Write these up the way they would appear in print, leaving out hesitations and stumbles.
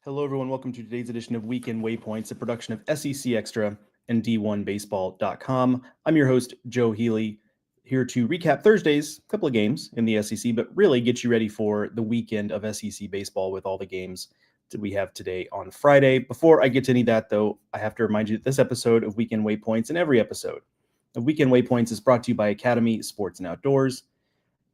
Hello, everyone. Welcome to today's edition of Weekend Waypoints, a production of SEC Extra and D1Baseball.com. I'm your host, Joe Healy, here to recap Thursday's couple of games in the SEC, but really get you ready for the weekend of SEC baseball with all the games that we have today on Friday. Before I get to any of that, though, I have to remind you that this episode of Weekend Waypoints and every episode of Weekend Waypoints is brought to you by Academy Sports and Outdoors.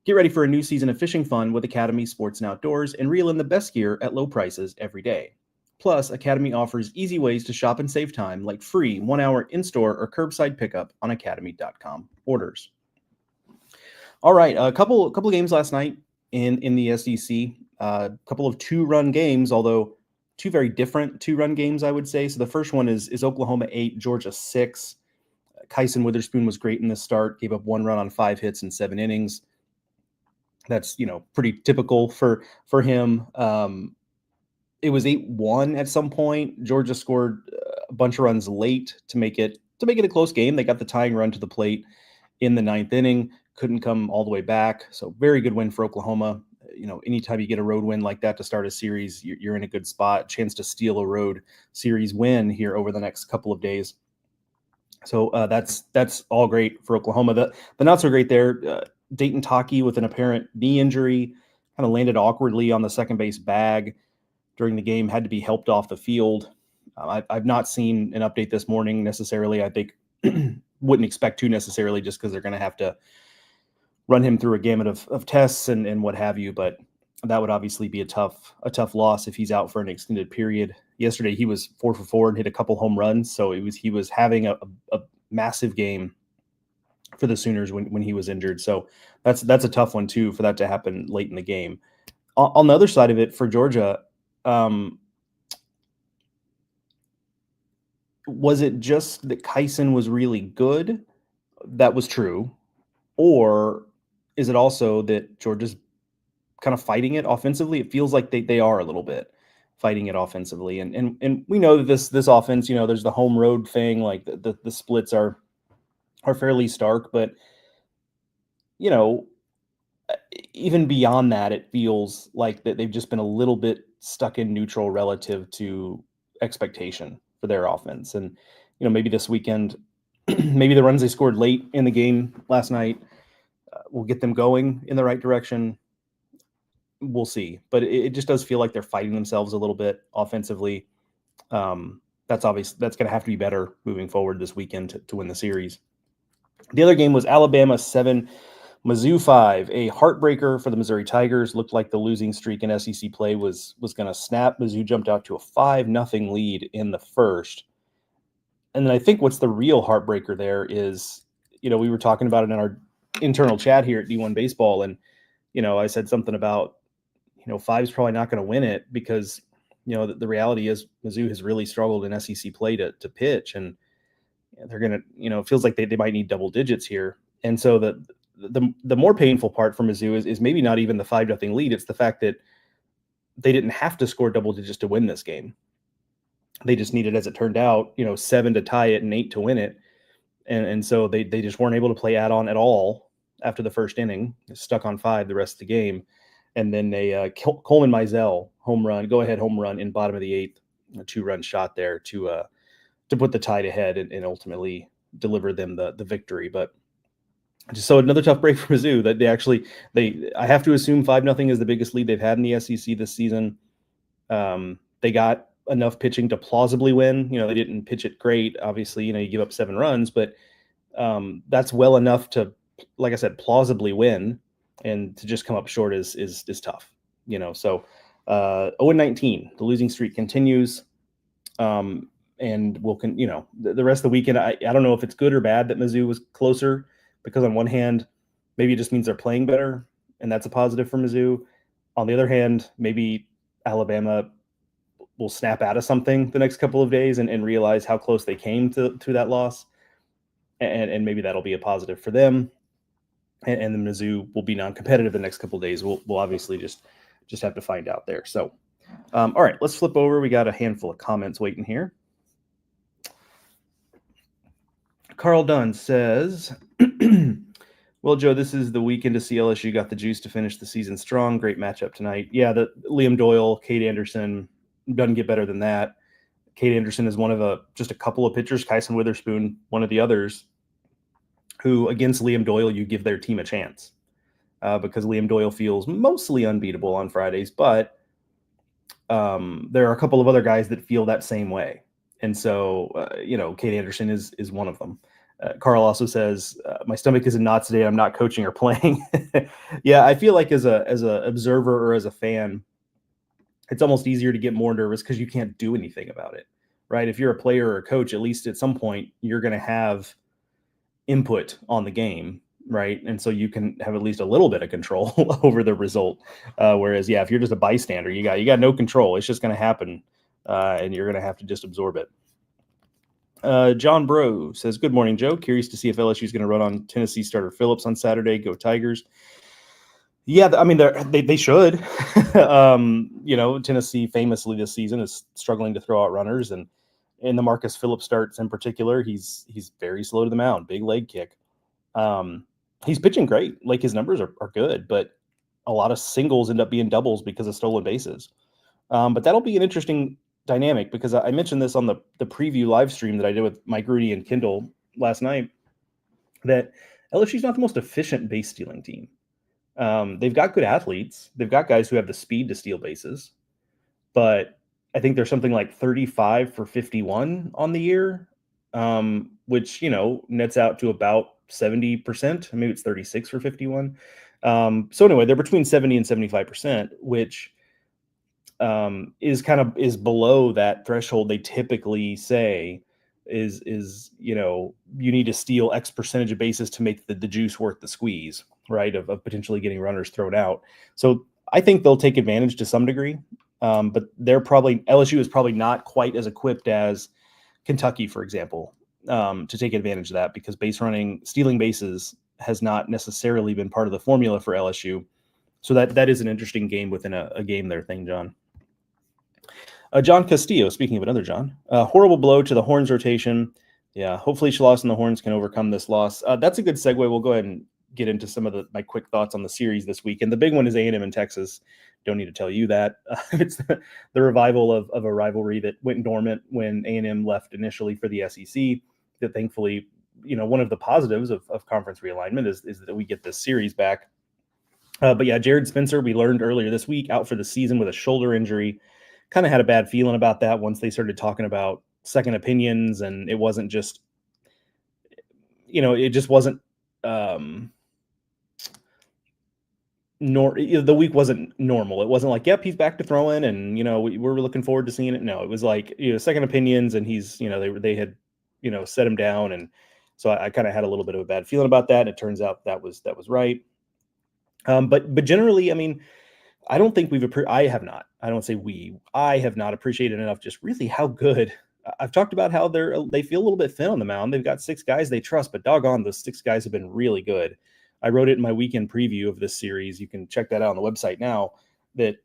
Get ready for a new season of fishing fun with Academy Sports and Outdoors and reel in the best gear at low prices every day. Plus, Academy offers easy ways to shop and save time, like free 1-hour in-store or curbside pickup on academy.com orders. All right, a couple of games last night in the SEC. A couple of two-run games, although two very different two-run games, I would say. So the first one is Oklahoma 8, Georgia 6. Kyson Witherspoon was great in the start, gave up 1 run on 5 hits in 7 innings. That's, pretty typical for him. It was 8-1 at some point. Georgia scored a bunch of runs late to make it a close game. They got the tying run to the plate in the 9th inning, couldn't come all the way back. So very good win for Oklahoma. Anytime you get a road win like that to start a series, you're in a good spot. Chance to steal a road series win here over the next couple of days. So that's all great for Oklahoma. The not so great there. Dayton Taki with an apparent knee injury, kind of landed awkwardly on the second base bag during the game, had to be helped off the field. I've not seen an update this morning necessarily. I think wouldn't expect to necessarily, just because they're going to have to run him through a gamut of tests and what have you. But that would obviously be a tough loss if he's out for an extended period. Yesterday he was 4 for 4 and hit a couple home runs, so he was having a massive game for the Sooners when he was injured. So that's a tough one too, for that to happen late in the game. On the other side of it, for Georgia, was it just that Kyson was really good? That was true. Or is it also that Georgia's kind of fighting it offensively? It feels like they are a little bit fighting it offensively. And we know that this offense, there's the home road thing, like the splits are fairly stark, but even beyond that, it feels like that they've just been a little bit stuck in neutral relative to expectation for their offense. And maybe this weekend, maybe the runs they scored late in the game last night will get them going in the right direction. We'll see, but it just does feel like they're fighting themselves a little bit offensively. That's obvious. That's going to have to be better moving forward this weekend to win the series. The other game was Alabama 7, Mizzou 5, a heartbreaker for the Missouri Tigers. Looked like the losing streak in SEC play was going to snap. Mizzou jumped out to a 5-0 lead in the first. And then I think what's the real heartbreaker there is, we were talking about it in our internal chat here at D1 Baseball, and I said something about 5's probably not going to win it because the reality is Mizzou has really struggled in SEC play to pitch, and they're going to, it feels like they might need double digits here. And so the more painful part for Mizzou is maybe not even the 5-0 lead. It's the fact that they didn't have to score double digits to win this game. They just needed, as it turned out, 7 to tie it and 8 to win it. And so they just weren't able to play add-on at all after the first inning, stuck on 5 the rest of the game. And then Coleman Mizell go-ahead home run in bottom of the 8th, a 2-run shot there to put the Tide ahead and ultimately deliver them the victory. But just so another tough break for Mizzou that I have to assume 5-0 is the biggest lead they've had in the SEC this season. They got enough pitching to plausibly win. They didn't pitch it great. Obviously, you give up 7 runs, but that's well enough to, like I said, plausibly win, and to just come up short is tough. So 0-19, the losing streak continues. And the rest of the weekend, I don't know if it's good or bad that Mizzou was closer, because on one hand, maybe it just means they're playing better, and that's a positive for Mizzou. On the other hand, maybe Alabama will snap out of something the next couple of days and realize how close they came to that loss, and maybe that'll be a positive for them. And the Mizzou will be non-competitive the next couple of days. We'll obviously just have to find out there. So, all right, let's flip over. We got a handful of comments waiting here. Carl Dunn says, well, Joe, this is the weekend to see LSU got the juice to finish the season strong. Great matchup tonight. Yeah, the Liam Doyle, Kate Anderson, doesn't get better than that. Kate Anderson is one of just a couple of pitchers, Kyson Witherspoon, one of the others, who against Liam Doyle, you give their team a chance because Liam Doyle feels mostly unbeatable on Fridays, but there are a couple of other guys that feel that same way. And so, Kate Anderson is one of them. Carl also says, my stomach is in knots today. I'm not coaching or playing. Yeah, I feel like as a observer or as a fan, it's almost easier to get more nervous because you can't do anything about it, right? If you're a player or a coach, at least at some point, you're going to have input on the game, right? And so you can have at least a little bit of control over the result. Whereas, if you're just a bystander, you got no control. It's just going to happen, and you're going to have to just absorb it. John Bro says, good morning, Joe. Curious to see if LSU is going to run on Tennessee starter Phillips on Saturday. Go Tigers. Yeah, I mean, they should. Tennessee famously this season is struggling to throw out runners, and in the Marcus Phillips starts in particular, he's very slow to the mound, big leg kick. He's pitching great. Like, his numbers are good, but a lot of singles end up being doubles because of stolen bases. But that'll be an interesting dynamic because I mentioned this on the preview live stream that I did with Mike Rudy and Kendall last night, that LSU's not the most efficient base stealing team. They've got good athletes. They've got guys who have the speed to steal bases, but I think there's something like 35 for 51 on the year, which, nets out to about 70%. Maybe it's 36 for 51. So anyway, they're between 70 and 75%, which is below that threshold. They typically say is you need to steal X percentage of bases to make the juice worth the squeeze, right? Of potentially getting runners thrown out. So I think they'll take advantage to some degree. But LSU is probably not quite as equipped as Kentucky, for example, to take advantage of that, because stealing bases has not necessarily been part of the formula for LSU. So that is an interesting game within a game there thing, John. John Castillo, speaking of another John, horrible blow to the Horns rotation. Yeah, hopefully Shalas and the Horns can overcome this loss. That's a good segue. We'll go ahead and get into some of my quick thoughts on the series this week. And the big one is A&M and Texas. Don't need to tell you that. It's the revival of a rivalry that went dormant when A&M left initially for the SEC. That thankfully, one of the positives of conference realignment is that we get this series back. But yeah, Jared Spencer, we learned earlier this week, out for the season with a shoulder injury. Kind of had a bad feeling about that once they started talking about second opinions, and it wasn't just, it just wasn't, the week wasn't normal. It wasn't like, yep, he's back to throwing, and we're looking forward to seeing it. No, it was like, second opinions, and he's, they had, set him down, and so I kind of had a little bit of a bad feeling about that. And it turns out that was right. But generally, I mean, I don't think I have not appreciated enough just really how good. I've talked about how they feel a little bit thin on the mound. They've got 6 guys they trust, but doggone, those 6 guys have been really good. I wrote it in my weekend preview of this series. You can check that out on the website now, that,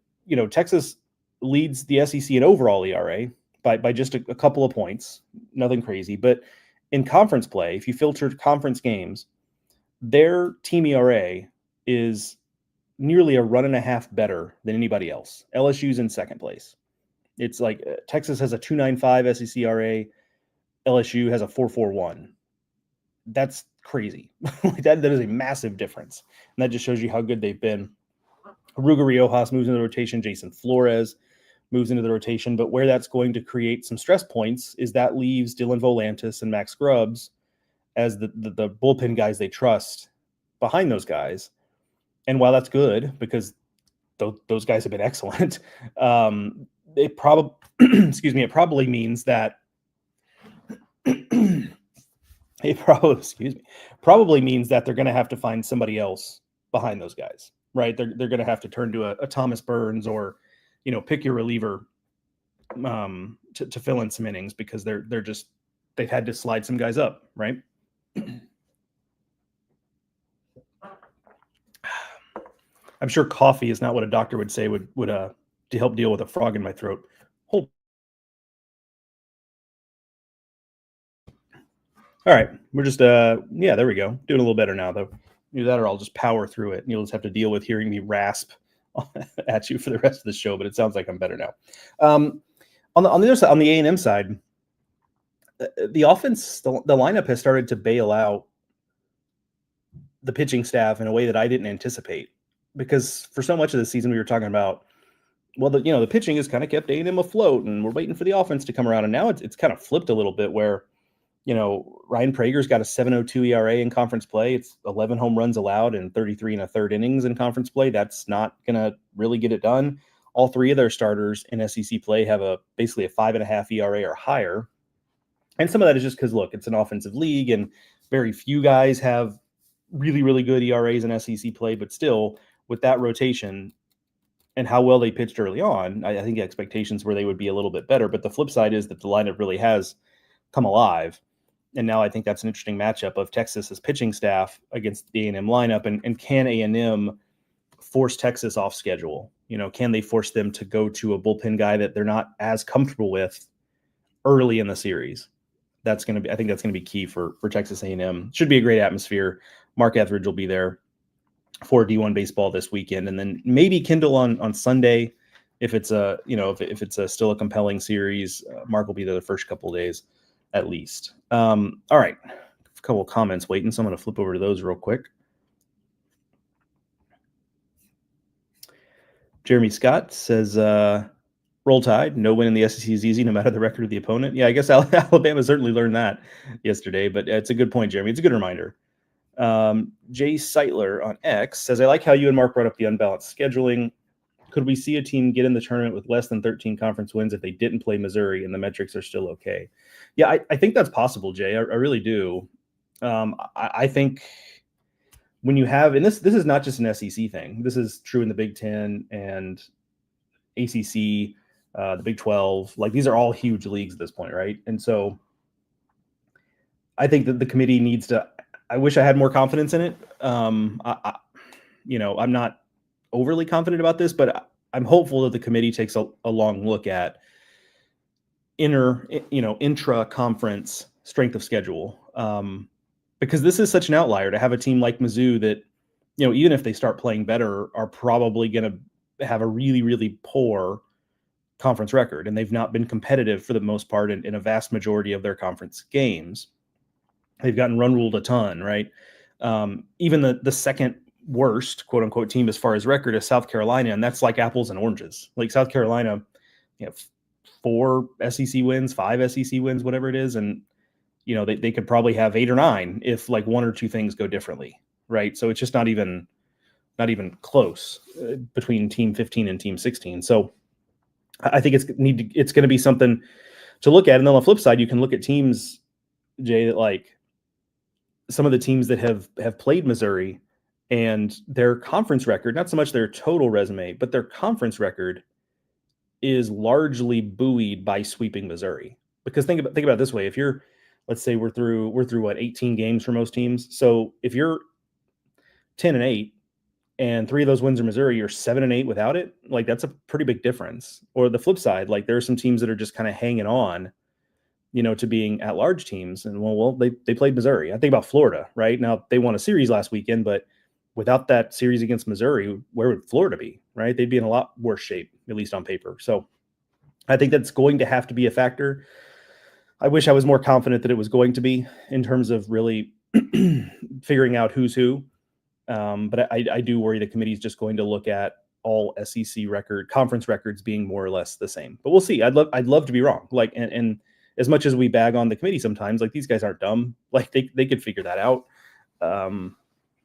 Texas leads the SEC in overall ERA by just a couple of points, nothing crazy. But in conference play, if you filter conference games, their team ERA is nearly a run and a half better than anybody else. LSU's in second place. It's like Texas has a 2.95 SEC ERA. LSU has a 4.41. That's crazy. that is a massive difference. And that just shows you how good they've been. Ruger Riojas moves into the rotation. Jason Flores moves into the rotation. But where that's going to create some stress points is that leaves Dylan Volantis and Max Grubbs as the bullpen guys they trust behind those guys. And while that's good, because those guys have been excellent, it probably means that probably means that they're going to have to find somebody else behind those guys, right? They're going to have to turn to a Thomas Burns, or pick your reliever to fill in some innings, because they've had to slide some guys up, right? I'm sure coffee is not what a doctor would say would to help deal with a frog in my throat. All right, we're just there we go. Doing a little better now, though. Either that, or I'll just power through it. You'll just have to deal with hearing me rasp at you for the rest of the show. But it sounds like I'm better now. On the other side, on the A&M side, the offense, the lineup has started to bail out the pitching staff in a way that I didn't anticipate. Because for so much of the season, we were talking about, well, the pitching has kind of kept A&M afloat, and we're waiting for the offense to come around. And now it's kind of flipped a little bit, where Ryan Prager's got a 7.02 ERA in conference play. It's 11 home runs allowed and 33 and a third innings in conference play. That's not gonna really get it done. All three of their starters in SEC play have basically a 5.5 ERA or higher. And some of that is just because, look, it's an offensive league, and very few guys have really, really good ERAs in SEC play. But still, with that rotation and how well they pitched early on, I think expectations were they would be a little bit better. But the flip side is that the lineup really has come alive. And now I think that's an interesting matchup of Texas's pitching staff against the A&M lineup. And can A&M force Texas off schedule? Can they force them to go to a bullpen guy that they're not as comfortable with early in the series? I think that's going to be key for Texas A&M. Should be a great atmosphere. Mark Etheridge will be there for D1 baseball this weekend, and then maybe Kindle on Sunday if it's still a compelling series. Mark will be there the first couple of days at least. All right, a couple of comments waiting, so I'm going to flip over to those real quick. Jeremy Scott says, Roll Tide, no win in the SEC is easy no matter the record of the opponent. Yeah, I guess Alabama certainly learned that yesterday, but it's a good point, Jeremy. It's a good reminder. Jay Seitler on X says, I like how you and Mark brought up the unbalanced scheduling. Could we see a team get in the tournament with less than 13 conference wins if they didn't play Missouri and the metrics are still okay? Yeah, I think that's possible, Jay. I really do. I think when you have, and this is not just an SEC thing. This is true in the Big Ten and ACC, the Big 12. Like, these are all huge leagues at this point, right? And so I think that the committee needs to, I wish I had more confidence in it. I'm not overly confident about this, but I'm hopeful that the committee takes a long look at intra-conference strength of schedule. Because this is such an outlier to have a team like Mizzou that, even if they start playing better, are probably going to have a really, really poor conference record. And they've not been competitive for the most part in a vast majority of their conference games. They've gotten run ruled a ton, right? Even the second worst, quote unquote, team as far as record is South Carolina. And that's like apples and oranges. Like, South Carolina, 4 SEC wins, 5 SEC wins, whatever it is. And, they could probably have 8 or 9 if like 1 or 2 things go differently, right? So it's just not even close between team 15 and team 16. So I think it's going to be something to look at. And then on the flip side, you can look at teams, Jay, that like some of the teams that have played Missouri and their conference record, not so much their total resume, but their conference record is largely buoyed by sweeping Missouri. Because think about it this way: if you're, let's say we're through what, 18 games for most teams. So if you're 10-8 and 3 of those wins are Missouri, you're 7-8 without it. Like, that's a pretty big difference. Or the flip side, like there are some teams that are just kind of hanging on, to being at-large teams. And well, they played Missouri. I think about Florida, right? Now, they won a series last weekend, but without that series against Missouri, where would Florida be, right? They'd be in a lot worse shape, at least on paper. So I think that's going to have to be a factor. I wish I was more confident that it was going to be in terms of really figuring out who's who. But I do worry the committee is just going to look at all SEC conference records being more or less the same. But we'll see. I'd love to be wrong. Like, and as much as we bag on the committee sometimes, like, these guys aren't dumb. Like, they could figure that out. But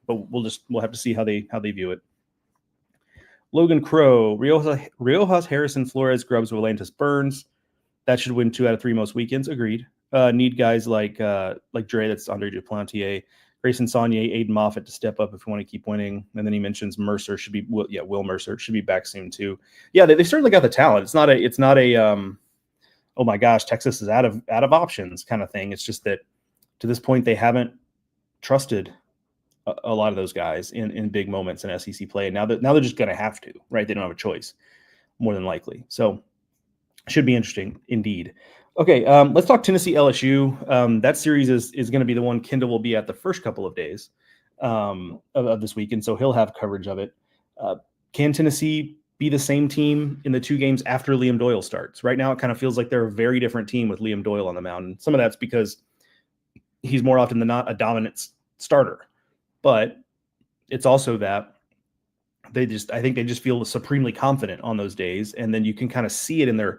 we'll have to see how they view it. Logan Crow, Riojas, Harrison, Flores, Grubbs, Volantis, Burns. That should win 2 out of 3 most weekends. Agreed. Need guys like Dre, that's Andre Duplantier, Grayson Saunier, Aiden Moffitt to step up if we want to keep winning. And then he mentions Mercer should be, Will Mercer should be back soon too. Yeah, they certainly got the talent. It's not a oh my gosh, Texas is out of options kind of thing. It's just that to this point they haven't trusted a lot of those guys in big moments in SEC play. And now they're just going to have to, right? They don't have a choice, more than likely. So should be interesting indeed. Okay, let's talk Tennessee LSU. That series is going to be the one Kendall will be at the first couple of days of this weekend, so he'll have coverage of it. Can Tennessee be the same team in the 2 games after Liam Doyle starts. Right now, it kind of feels like they're a very different team with Liam Doyle on the mound. And some of that's because he's more often than not a dominant starter. But it's also that I think they just feel supremely confident on those days. And then you can kind of see it in the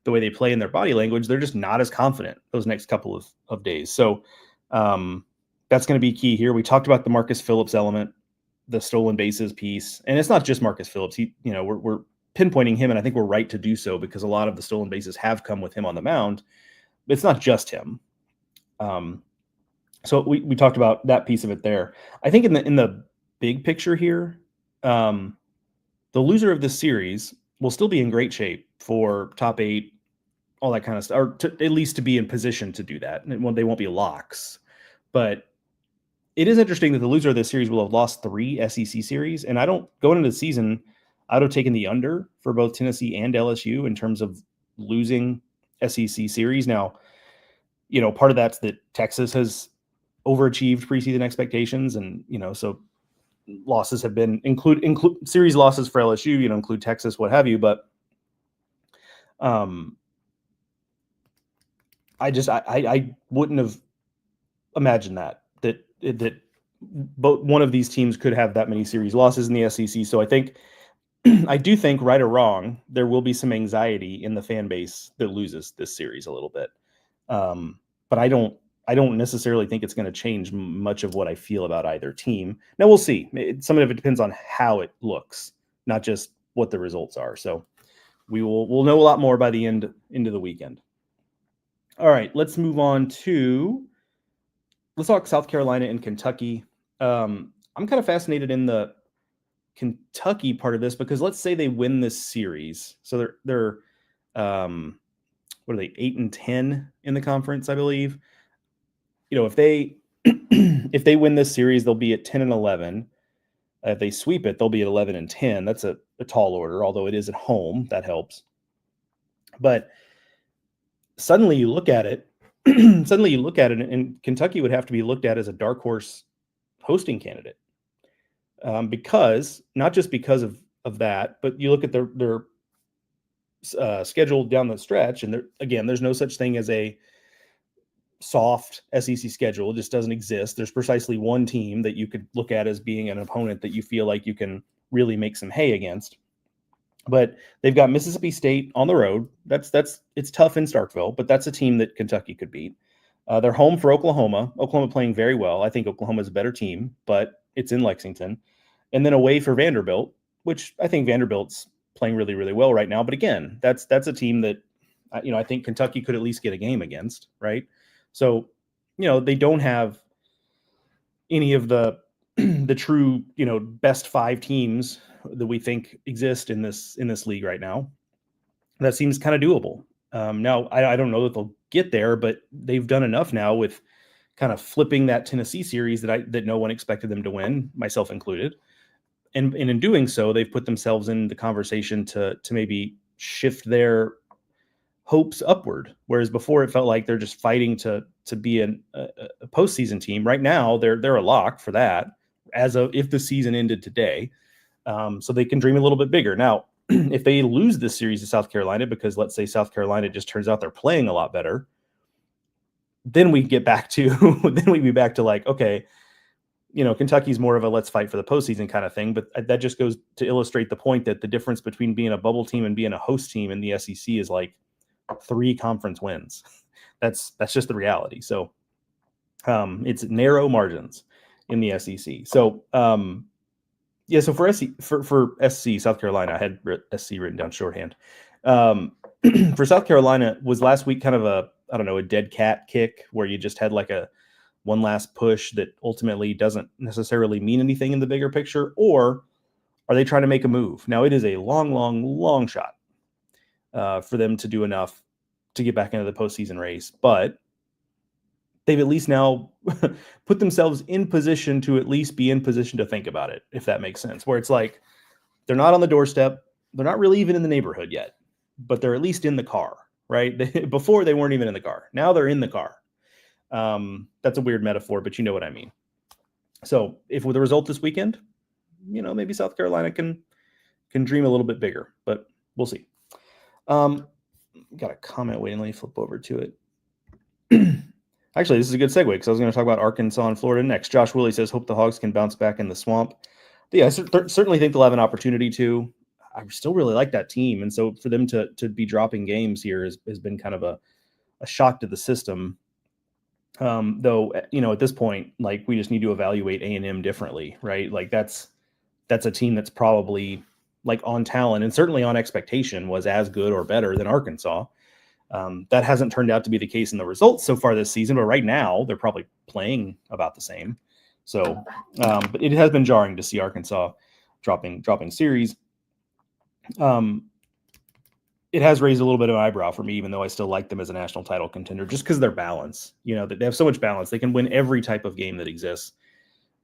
way they play in their body language. They're just not as confident those next couple of days. So that's going to be key here. We talked about the Marcus Phillips element, the stolen bases piece, and it's not just Marcus Phillips. We're pinpointing him, and I think we're right to do so because a lot of the stolen bases have come with him on the mound. But it's not just him. So we talked about that piece of it there. I think in the big picture here, the loser of this series will still be in great shape for top 8, all that kind of stuff, or at least to be in position to do that. And they won't be locks, but it is interesting that the loser of this series will have lost 3 SEC series. And going into the season, I would have taken the under for both Tennessee and LSU in terms of losing SEC series. Now, part of that's that Texas has overachieved preseason expectations. And, so losses have been include series losses for LSU, include Texas, what have you. But I wouldn't have imagined that both one of these teams could have that many series losses in the SEC. So I do think, right or wrong, there will be some anxiety in the fan base that loses this series a little bit. But I don't necessarily think it's going to change much of what I feel about either team. Now we'll see. Some of it depends on how it looks, not just what the results are. So we'll know a lot more by the end into the weekend. All right, let's move on to. Let's talk South Carolina and Kentucky. I'm kind of fascinated in the Kentucky part of this because let's say they win this series. So they're what are they, 8-10 in the conference, I believe. If they if they win this series, they'll be at 10-11. If they sweep it, they'll be at 11-10. That's a tall order, although it is at home. That helps. But suddenly you look at it, and Kentucky would have to be looked at as a dark horse hosting candidate. Because not just because of that, but you look at their schedule down the stretch, and there's no such thing as a soft SEC schedule. It just doesn't exist. There's precisely one team that you could look at as being an opponent that you feel like you can really make some hay against. But they've got Mississippi State on the road. It's tough in Starkville, but that's a team that Kentucky could beat. They're home for Oklahoma. Oklahoma playing very well. I think Oklahoma is a better team, but it's in Lexington. And then away for Vanderbilt, which I think Vanderbilt's playing really, really well right now. But again, that's a team that I think Kentucky could at least get a game against, right? So, they don't have any of the true, best 5 teams that we think exist in this league right now. That seems kind of doable. Now, I don't know that they'll get there, but they've done enough now with kind of flipping that Tennessee series that no one expected them to win, myself included. And in doing so, they've put themselves in the conversation to maybe shift their hopes upward. Whereas before it felt like they're just fighting to be a postseason team. Right now, they're a lock for that if the season ended today. So they can dream a little bit bigger. Now, if they lose this series to South Carolina, because let's say South Carolina just turns out they're playing a lot better, then we'd be back to like, okay, Kentucky's more of a let's fight for the postseason kind of thing. But that just goes to illustrate the point that the difference between being a bubble team and being a host team in the SEC is like 3 conference wins. That's just the reality. So it's narrow margins in the SEC. So so for SC South Carolina, I had SC written down shorthand. For South Carolina, was last week kind of a dead cat kick where you just had like a one last push that ultimately doesn't necessarily mean anything in the bigger picture? Or are they trying to make a move? Now, it is a long, long, long shot for them to do enough to get back into the postseason race, but they've at least now put themselves in position to at least be in position to think about it, if that makes sense, where it's like they're not on the doorstep. They're not really even in the neighborhood yet, but they're at least in the car, right? Before they weren't even in the car. Now they're in the car. That's a weird metaphor, but you know what I mean. So if with the result this weekend, maybe South Carolina can can dream a little bit bigger, but we'll see. Got a comment waiting. Let me flip over to it. Actually, this is a good segue because I was going to talk about Arkansas and Florida next. Josh Willie says, hope the Hogs can bounce back in the swamp. Yeah, I certainly think they'll have an opportunity to. I still really like that team. And so for them to be dropping games here has been kind of a shock to the system. Though, at this point, like, we just need to evaluate A&M differently, right? Like, that's a team that's probably, like, on talent and certainly on expectation was as good or better than Arkansas. That hasn't turned out to be the case in the results so far this season, but right now they're probably playing about the same. So, but it has been jarring to see Arkansas dropping series. It has raised a little bit of an eyebrow for me, even though I still like them as a national title contender, just because their balance. They have so much balance. They can win every type of game that exists.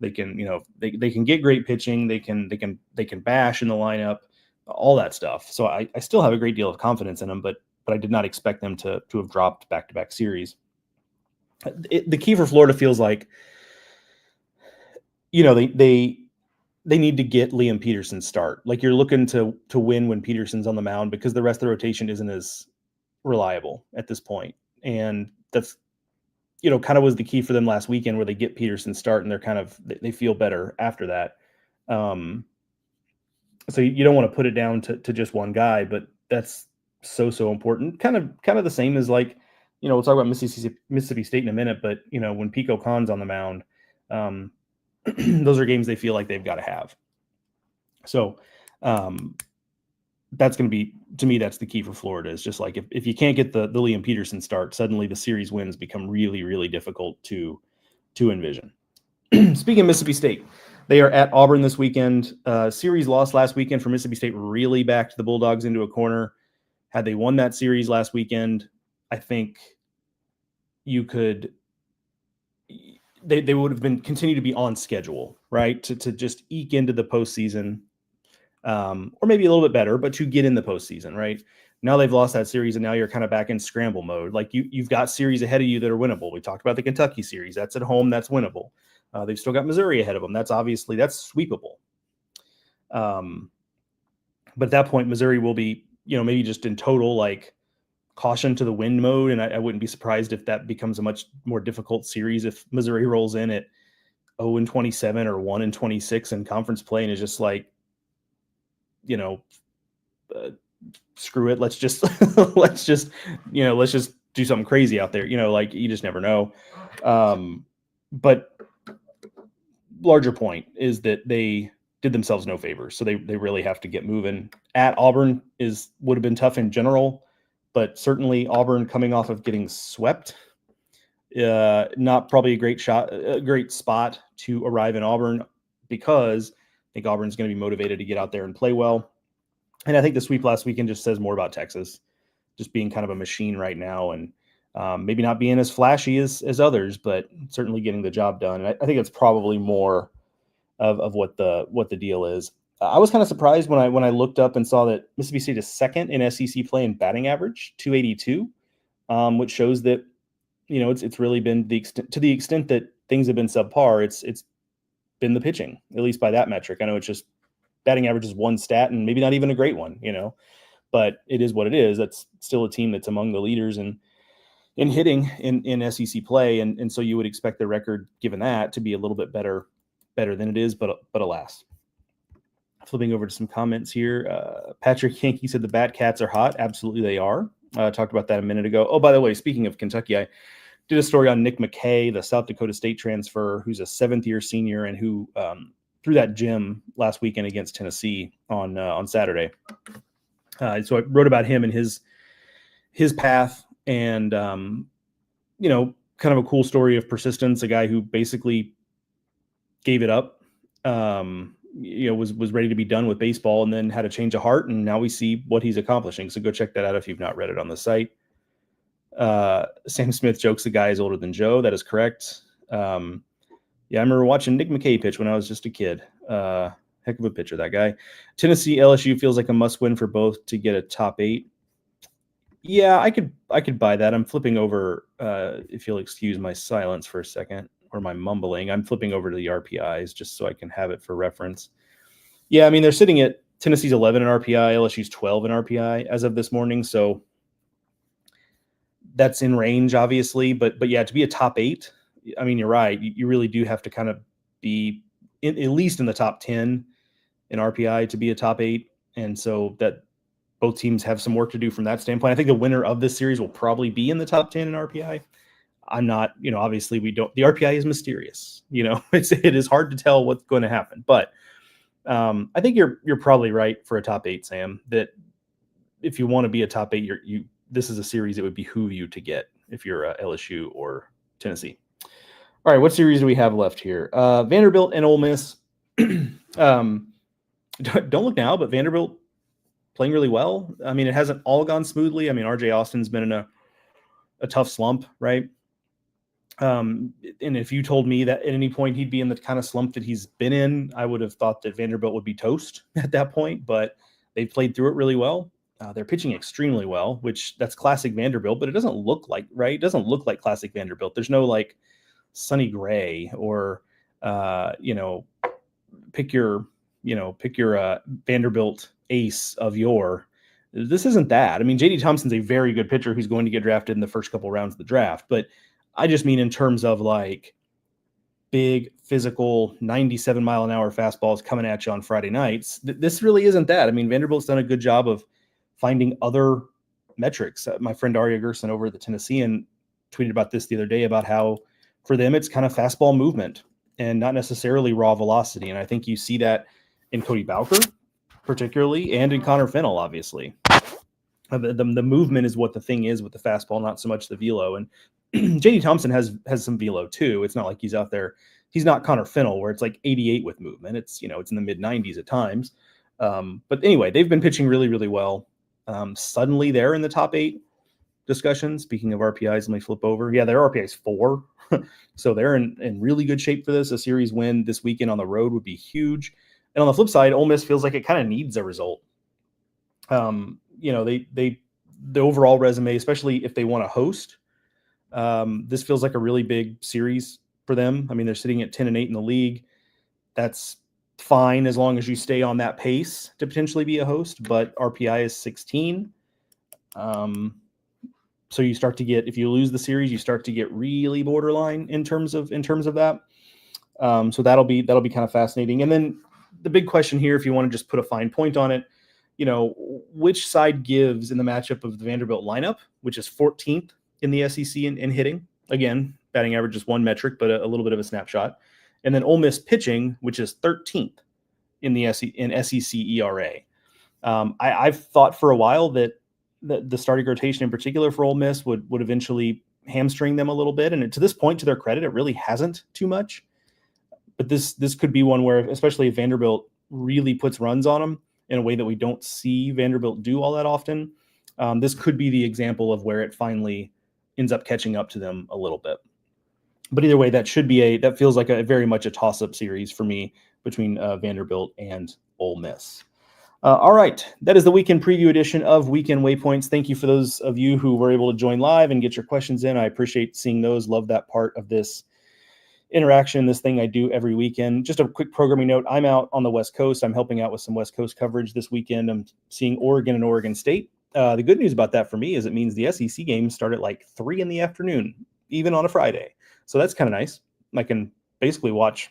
They can, they can get great pitching. They can bash in the lineup, all that stuff. So I still have a great deal of confidence in them, but I did not expect them to have dropped back-to-back series. The key for Florida feels like, they need to get Liam Peterson's start. Like, you're looking to win when Peterson's on the mound because the rest of the rotation isn't as reliable at this point. And that's, kind of was the key for them last weekend, where they get Peterson's start and they feel better after that. So you don't want to put it down to just one guy, but that's so important. Kind of the same as, like, we'll talk about Mississippi State in a minute, but when Pico Khan's on the mound, those are games they feel like they've got to have. So that's going to be, to me, that's the key for Florida. Is just like, if you can't get the Liam Peterson start, suddenly the series wins become really, really difficult to envision. Speaking of Mississippi State, they are at Auburn this weekend. Series loss last weekend for Mississippi State really backed the Bulldogs into a corner. Had they won that series last weekend, I think they would have been continue to be on schedule, right? To just eke into the postseason, or maybe a little bit better, but to get in the postseason, right? Now they've lost that series, and now you're kind of back in scramble mode. Like, you've got series ahead of you that are winnable. We talked about the Kentucky series. That's at home. That's winnable. They've still got Missouri ahead of them. That's sweepable. But at that point, Missouri will be, maybe just in total, like, caution to the wind mode. And I wouldn't be surprised if that becomes a much more difficult series if Missouri rolls in at 0-27 or 1-26 in conference play and is just like, screw it. Let's just, let's just do something crazy out there. Like, you just never know. But larger point is that they did themselves no favors. So they really have to get moving. At Auburn would have been tough in general, but certainly Auburn coming off of getting swept, not probably a great spot to arrive in Auburn, because I think Auburn's going to be motivated to get out there and play well. And I think the sweep last weekend just says more about Texas, just being kind of a machine right now, and maybe not being as flashy as others, but certainly getting the job done. And I think that's probably more of what the deal is. I was kind of surprised when I looked up and saw that Mississippi State is second in SEC play in batting average, 282, which shows that it's really been to the extent that things have been subpar. It's been the pitching, at least by that metric. I know it's just batting average is one stat and maybe not even a great one, but it is what it is. That's still a team that's among the leaders in hitting in SEC play, and so you would expect the record, given that, to be a little bit better than it is, but alas. Flipping over to some comments here. Patrick Yankee said the Bat Cats are hot. Absolutely they are. Talked about that a minute ago. Oh, by the way, speaking of Kentucky, I did a story on Nick McKay, the South Dakota State transfer, who's a seventh-year senior and who threw that gem last weekend against Tennessee on Saturday. So I wrote about him and his path, and kind of a cool story of persistence. A guy who basically gave it up. Was ready to be done with baseball and then had a change of heart, and now we see what he's accomplishing. So go check that out if you've not read it on the site. Sam Smith jokes the guy is older than Joe. That is correct. I remember watching Nick McKay pitch when I was just a kid. Heck of a pitcher, that guy. Tennessee LSU feels like a must win for both to get a top 8. Yeah, I could buy that. I'm flipping over, if you'll excuse my silence for a second, or my mumbling. I'm flipping over to the RPIs just so I can have it for reference. Yeah, I mean, they're sitting at Tennessee's 11 in RPI, LSU's 12 in RPI as of this morning. So that's in range, obviously. But yeah, to be a top 8, I mean, you're right. You really do have to kind of be at least in the top 10 in RPI to be a top 8. And so that both teams have some work to do from that standpoint. I think the winner of this series will probably be in the top 10 in RPI. I'm not, obviously the RPI is mysterious. It is hard to tell what's going to happen. But I think you're probably right for a top 8, Sam, that if you want to be a top 8, this is a series it would behoove you to get if you're LSU or Tennessee. All right, what series do we have left here? Vanderbilt and Ole Miss. Don't look now, but Vanderbilt playing really well. I mean, it hasn't all gone smoothly. I mean, RJ Austin's been in a tough slump, right? And if you told me that at any point he'd be in the kind of slump that he's been in, I would have thought that Vanderbilt would be toast at that point, but they've played through it really well. They're pitching extremely well, which that's classic Vanderbilt, but it doesn't look like, right? It doesn't look like classic Vanderbilt. There's no like Sonny Gray or, pick your Vanderbilt ace of yore. This isn't that. I mean, JD Thompson's a very good pitcher who's going to get drafted in the first couple rounds of the draft, but I just mean in terms of like big physical 97-mile-an-hour fastballs coming at you on Friday nights. This really isn't that. I mean, Vanderbilt's done a good job of finding other metrics. My friend Aria Gerson over at the Tennessean tweeted about this the other day about how for them it's kind of fastball movement and not necessarily raw velocity. And I think you see that in Cody Bowker particularly and in Connor Fennell, obviously. The movement is what the thing is with the fastball, not so much the velo. And JD Thompson has some velo too. It's not like he's out there. He's not Connor Fennell where it's like 88 with movement. It's, it's in the mid 90s at times. But anyway, they've been pitching really, really well. Suddenly they're in the top 8 discussion. Speaking of RPIs, let me flip over. Yeah, their RPI is 4. So they're in really good shape for this. A series win this weekend on the road would be huge. And on the flip side, Ole Miss feels like it kind of needs a result. The overall resume, especially if they want to host, this feels like a really big series for them. I mean, they're sitting at 10-8 in the league. That's fine as long as you stay on that pace to potentially be a host, but RPI is 16. So you start to get, if you lose the series, you start to get really borderline in terms of that. So that'll be kind of fascinating. And then the big question here, if you want to just put a fine point on it, which side gives in the matchup of the Vanderbilt lineup, which is 14th in the SEC in hitting. Again, batting average is one metric, but a little bit of a snapshot. And then Ole Miss pitching, which is 13th in the SEC ERA. I've thought for a while that the starting rotation in particular for Ole Miss would eventually hamstring them a little bit. And to this point, to their credit, it really hasn't too much. But this could be one where, especially if Vanderbilt really puts runs on them in a way that we don't see Vanderbilt do all that often, this could be the example of where it finally ends up catching up to them a little bit. But either way, that feels like a very much a toss-up series for me between Vanderbilt and Ole Miss. All right, that is the weekend preview edition of Weekend Waypoints. Thank you for those of you who were able to join live and get your questions in. I appreciate seeing those. Love that part of this interaction, this thing I do every weekend. Just a quick programming note. I'm out on the West Coast. I'm helping out with some West Coast coverage this weekend. I'm seeing Oregon and Oregon State. The good news about that for me is it means the SEC games start at like 3 p.m, even on a Friday. So that's kind of nice. I can basically watch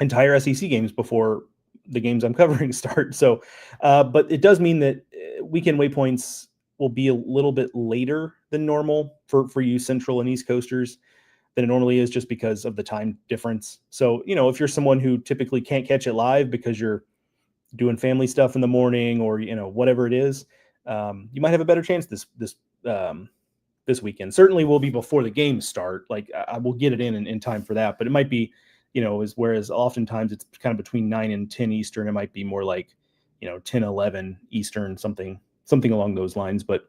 entire SEC games before the games I'm covering start. So, but it does mean that Weekend Waypoints will be a little bit later than normal for you Central and East Coasters than it normally is, just because of the time difference. So, if you're someone who typically can't catch it live because you're doing family stuff in the morning or, whatever it is, you might have a better chance this weekend. Certainly will be before the games start. Like I will get it in time for that, but it might be, whereas oftentimes it's kind of between 9 and 10 Eastern. It might be more like, 10, 11 Eastern, something along those lines. But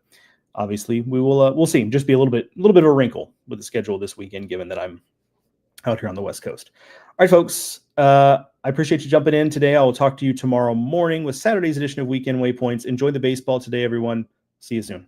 obviously we'll see. Just be a little bit of a wrinkle with the schedule this weekend, given that I'm out here on the West Coast. All right, folks. I appreciate you jumping in today. I will talk to you tomorrow morning with Saturday's edition of Weekend Waypoints. Enjoy the baseball today, everyone. See you soon.